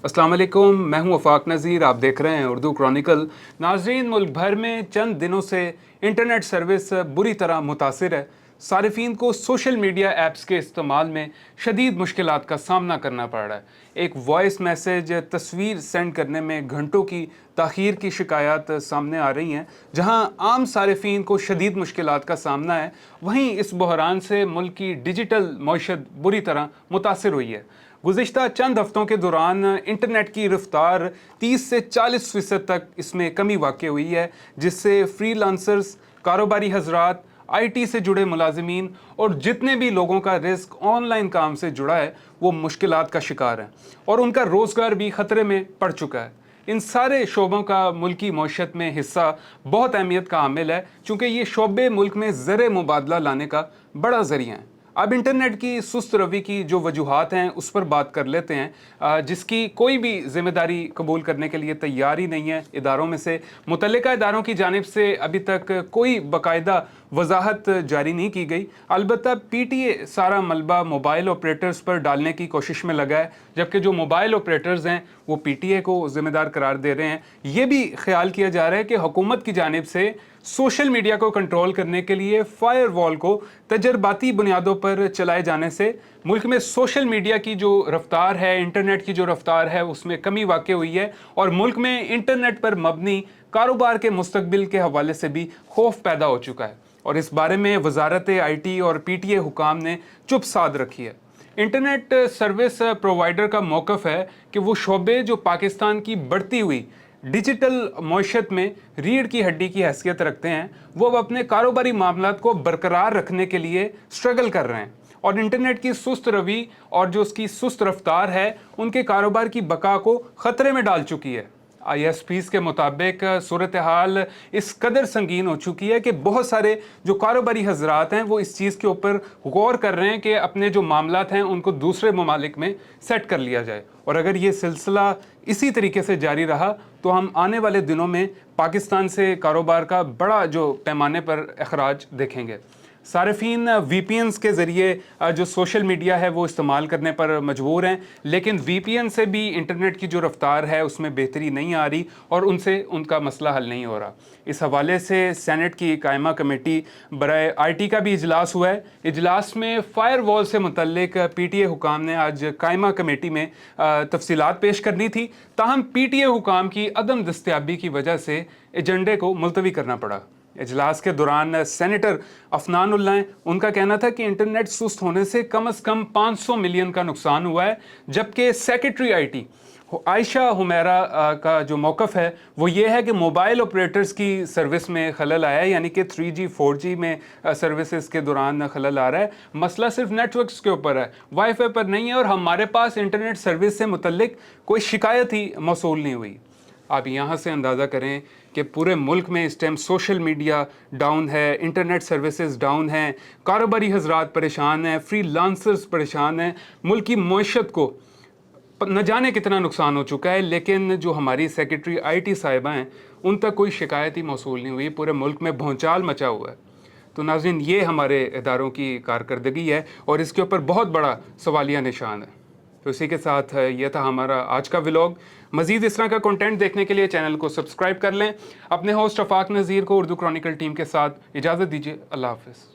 अस्सलाम वालेकुम, मैं हूं वफाक नज़ीर। आप देख रहे हैं उर्दू क्रॉनिकल। नाज़रीन, मुल्क भर में चंद दिनों से इंटरनेट सर्विस बुरी तरह मुतासिर है। सारिफीन को सोशल मीडिया ऐप्स के इस्तेमाल में शदीद मुश्किलात का सामना करना पड़ रहा है। एक वॉइस मैसेज, तस्वीर सेंड करने में घंटों की ताख़ीर की शिकायत सामने आ रही हैं। जहां आम सारिफीन को शदीद मुश्किलात का सामना है, वहीं इस बहरान से मुल्क की डिजिटल मईशत बुरी तरह मुतासिर हुई है। गुज़िश्ता चंद हफ्तों के दौरान इंटरनेट की रफ्तार 30 से 40% तक इसमें कमी वाक़ई हुई है, जिससे फ्रीलांसर्स, कारोबारी हजरात, IT से जुड़े मुलाजिमीन और जितने भी लोगों का रिस्क ऑनलाइन काम से जुड़ा है वो मुश्किलात का शिकार हैं और उनका रोज़गार भी ख़तरे में पड़ चुका है। इन सारे शोबों का मुल्की मईशत में हिस्सा बहुत अहमियत का हामिल है, चूँकि ये शोबे मुल्क में ज़र मुबादला लाने का बड़ा ज़रिया है। अब इंटरनेट की सुस्त रवि की जो वजूहात हैं उस पर बात कर लेते हैं, जिसकी कोई भी जिम्मेदारी कबूल करने के लिए तैयार ही नहीं है इदारों में से। मुतल्लिका इदारों की जानिब से अभी तक कोई बाकायदा वजाहत जारी नहीं की गई। अलबत्ता PTA सारा मलबा मोबाइल ऑपरेटर्स पर डालने की कोशिश में लगा है, जबकि जो मोबाइल ऑपरेटर्स हैं वो PTA को ज़िम्मेदार करार दे रहे हैं। ये भी ख्याल किया जा रहा है कि हुकूमत की जानिब से सोशल मीडिया को कंट्रोल करने के लिए फायर वॉल को तजर्बाती बुनियादों पर चलाए जाने से मुल्क में सोशल मीडिया की जो रफ्तार है, इंटरनेट की जो रफ्तार है, उसमें कमी वाक़ई हुई है और मुल्क में इंटरनेट पर मबनी कारोबार के मुस्तकबिल के हवाले से भी खौफ पैदा हो चुका है। और इस बारे में वजारत IT और PTA हुकाम ने चुप साध रखी है। इंटरनेट सर्विस प्रोवाइडर का मौक़िफ़ है कि वो शोबे जो पाकिस्तान की बढ़ती हुई डिजिटल मईशत में रीढ़ की हड्डी की हैसियत रखते हैं, वो अब अपने कारोबारी मामलात को बरकरार रखने के लिए स्ट्रगल कर रहे हैं और इंटरनेट की सुस्त रवि और जो उसकी सुस्त रफ्तार है उनके कारोबार की बका को ख़तरे में डाल चुकी है। ISPs के मुताबिक सूरत हाल इस कदर संगीन हो चुकी है कि बहुत सारे जो कारोबारी हजरात हैं वो इस चीज़ के ऊपर गौर कर रहे हैं कि अपने जो मामलात हैं उनको दूसरे ममालिक में सेट कर लिया जाए। और अगर ये सिलसिला इसी तरीके से जारी रहा तो हम आने वाले दिनों में पाकिस्तान से कारोबार का बड़ा जो पैमाने पर अखराज देखेंगे। सारिफीन VPNs के ज़रिए जो सोशल मीडिया है वो इस्तेमाल करने पर मजबूर हैं, लेकिन VPN से भी इंटरनेट की जो रफ्तार है उसमें बेहतरी नहीं आ रही और उनसे उनका मसला हल नहीं हो रहा। इस हवाले से सेनेट की कायमा कमेटी बराए IT का भी इजलास हुआ है। इजलास में फायर वॉल से मुतल्लिक PTA हुकाम ने आज कायमा कमेटी में तफसीलात पेश करनी थी, ताहम PTA हुकाम की अदम दस्तयाबी की वजह से एजेंडे को मुलतवी करना पड़ा। इजलास के दौरान सेनेटर अफनान उल्लाह, उनका कहना था कि इंटरनेट सुस्त होने से कम 500 मिलियन का नुकसान हुआ है, जबकि सेक्रेटरी IT आयशा हुमैरा का जो मौक़िफ़ है वो ये है कि मोबाइल ऑपरेटर्स की सर्विस में खलल आया है, यानी कि 3G 4G में सर्विसेज के दौरान खलल आ रहा है। मसला सिर्फ नेटवर्क्स के ऊपर है, वाईफाई पर नहीं है और हमारे पास इंटरनेट सर्विस से मुतल्लिक कोई शिकायत ही मौसूल नहीं हुई। आप यहाँ से अंदाज़ा करें कि पूरे मुल्क में इस टाइम सोशल मीडिया डाउन है, इंटरनेट सर्विसेज डाउन हैं, कारोबारी हजरात परेशान हैं, फ्रीलांसर्स परेशान हैं, मुल्क की मईशत को न जाने कितना नुकसान हो चुका है, लेकिन जो हमारी सेक्रेटरी IT साहिबा हैं उन तक कोई शिकायत ही मौसूल नहीं हुई। पूरे मुल्क में भौचाल मचा हुआ है। तो नाज़रीन, ये हमारे इदारों की कारकर्दगी है और इसके ऊपर बहुत बड़ा सवालिया निशान है। तो इसी के साथ ये था हमारा आज का व्लॉग। मज़ीद इस तरह का कंटेंट देखने के लिए चैनल को सब्सक्राइब कर लें। अपने होस्ट वफाक नज़ीर को उर्दू क्रॉनिकल टीम के साथ इजाज़त दीजिए। अल्लाह हाफ़िज़।